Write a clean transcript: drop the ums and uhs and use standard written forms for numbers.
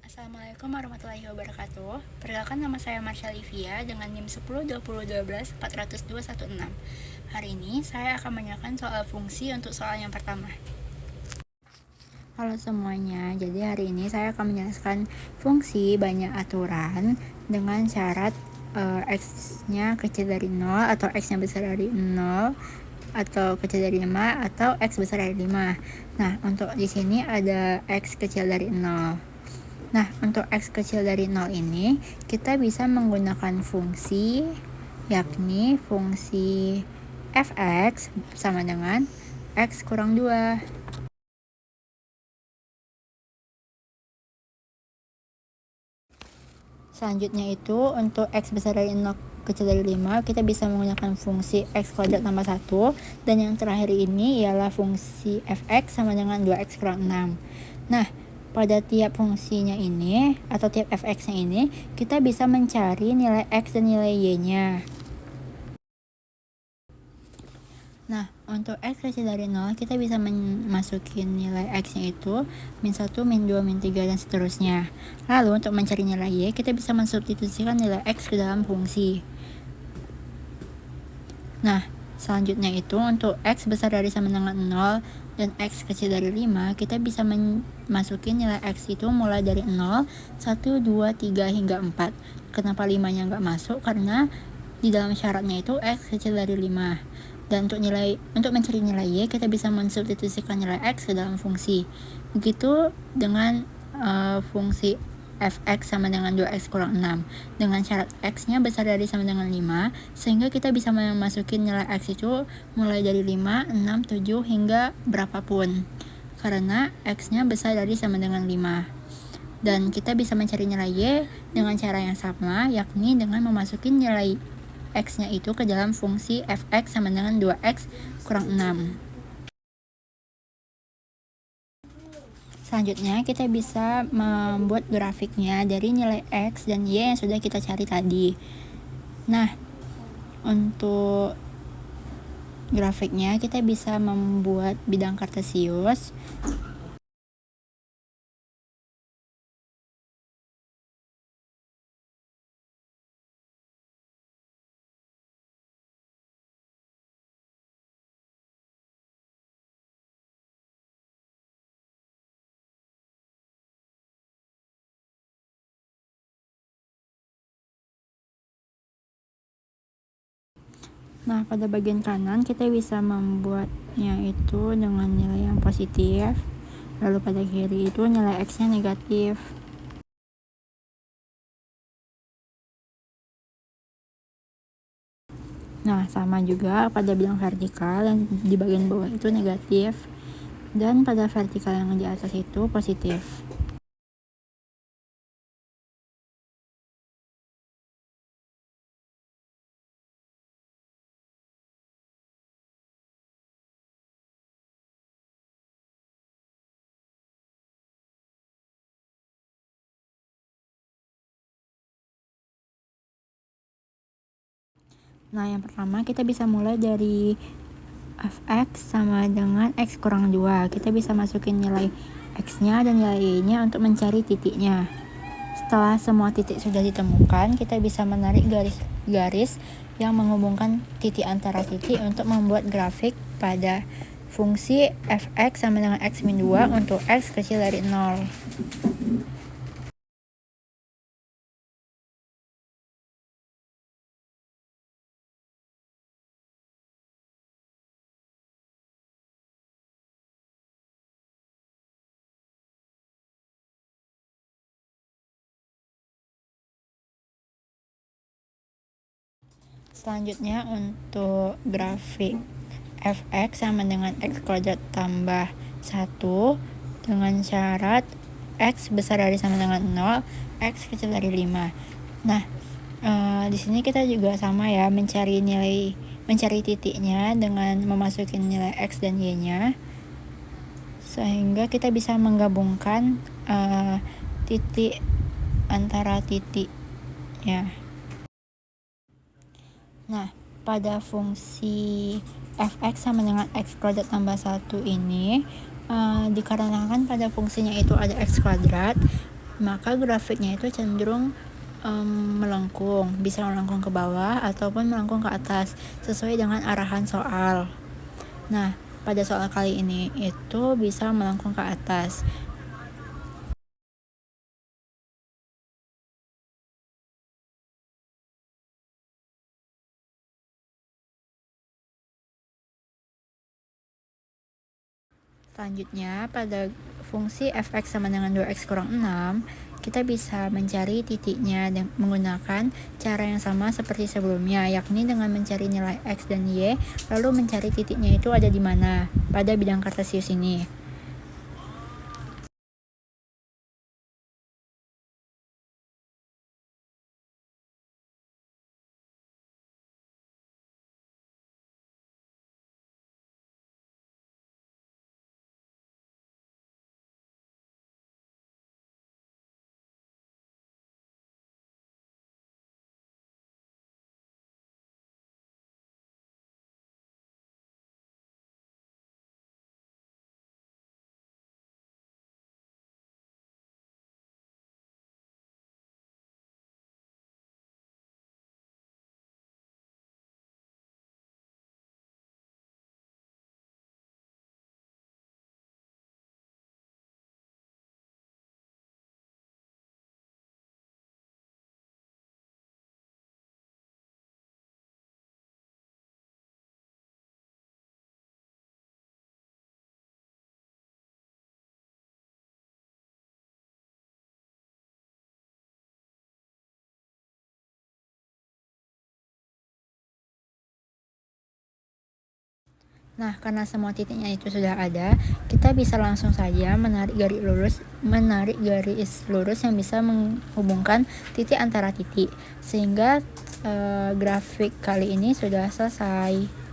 Assalamualaikum warahmatullahi wabarakatuh. Perkenalkan, nama saya Marsha Livia dengan NIM 10 20 12 402 16. Hari ini saya akan menanyakan soal fungsi untuk soal yang pertama. Halo semuanya, jadi hari ini saya akan menjelaskan fungsi banyak aturan dengan syarat X-nya kecil dari 0 atau X-nya besar dari 0 atau kecil dari 5 atau X besar dari 5. Nah, untuk di sini ada X kecil dari 0. Nah, untuk X kecil dari 0 ini, kita bisa menggunakan fungsi, yakni fungsi fx sama dengan X kurang 2. Selanjutnya itu, untuk X besar dari 0 kecil dari 5, kita bisa menggunakan fungsi X kuadrat tambah 1. Dan yang terakhir ini ialah fungsi fx sama dengan 2X kurang 6. Nah, pada tiap fungsinya ini atau tiap fx-nya ini, kita bisa mencari nilai x dan nilai y-nya. Nah, untuk x kecil dari 0, kita bisa masukin nilai x-nya itu min 1, min 2, min 3, dan seterusnya. Lalu, untuk mencari nilai y, kita bisa mensubstitusikan nilai x ke dalam fungsi. Nah, selanjutnya itu untuk x besar dari sama dengan 0 dan x kecil dari 5, kita bisa masukin nilai x itu mulai dari 0, 1, 2, 3, hingga 4. Kenapa 5-nya nggak masuk? Karena di dalam syaratnya itu x kecil dari 5. Dan untuk mencari nilai y, kita bisa mensubstitusikan nilai x ke dalam fungsi. Begitu dengan fungsi fx sama dengan 2x kurang 6 dengan syarat x-nya besar dari sama dengan 5, sehingga kita bisa memasukin nilai x itu mulai dari 5, 6, 7, hingga berapapun, karena x-nya besar dari sama dengan 5. Dan kita bisa mencari nilai y dengan cara yang sama, yakni dengan memasukin nilai x-nya itu ke dalam fungsi fx sama dengan 2x kurang 6. Selanjutnya, kita bisa membuat grafiknya dari nilai x dan y yang sudah kita cari tadi. Nah, untuk grafiknya kita bisa membuat bidang kartesius. Nah, pada bagian kanan kita bisa membuatnya itu dengan nilai yang positif. Lalu pada kiri itu nilai x-nya negatif. Nah, sama juga pada bidang vertikal yang di bagian bawah itu negatif. Dan pada vertikal yang di atas itu positif. Nah, yang pertama kita bisa mulai dari fx sama dengan x kurang 2. Kita bisa masukin nilai x-nya dan nilai y-nya untuk mencari titiknya. Setelah semua titik sudah ditemukan, kita bisa menarik garis-garis yang menghubungkan titik antara titik untuk membuat grafik pada fungsi fx sama dengan x min 2 untuk x kecil dari 0. Selanjutnya, untuk grafik fx sama dengan x kuadrat tambah 1 dengan syarat x besar dari sama dengan 0, x kecil dari 5. Nah, di sini kita juga sama ya, mencari titiknya dengan memasukin nilai x dan y-nya, sehingga kita bisa menggabungkan titik antara titik ya. Nah, pada fungsi fx sama dengan x kuadrat tambah 1 ini, dikarenakan pada fungsinya itu ada x kuadrat, maka grafiknya itu cenderung melengkung, bisa melengkung ke bawah ataupun melengkung ke atas sesuai dengan arahan soal. Nah, pada soal kali ini itu bisa melengkung ke atas. Selanjutnya, pada fungsi f(x) sama dengan 2x kurang 6, kita bisa mencari titiknya menggunakan cara yang sama seperti sebelumnya, yakni dengan mencari nilai x dan y, lalu mencari titiknya itu ada di mana pada bidang kartesius ini. Nah, karena semua titiknya itu sudah ada, kita bisa langsung saja menarik garis lurus yang bisa menghubungkan titik antara titik, sehingga grafik kali ini sudah selesai.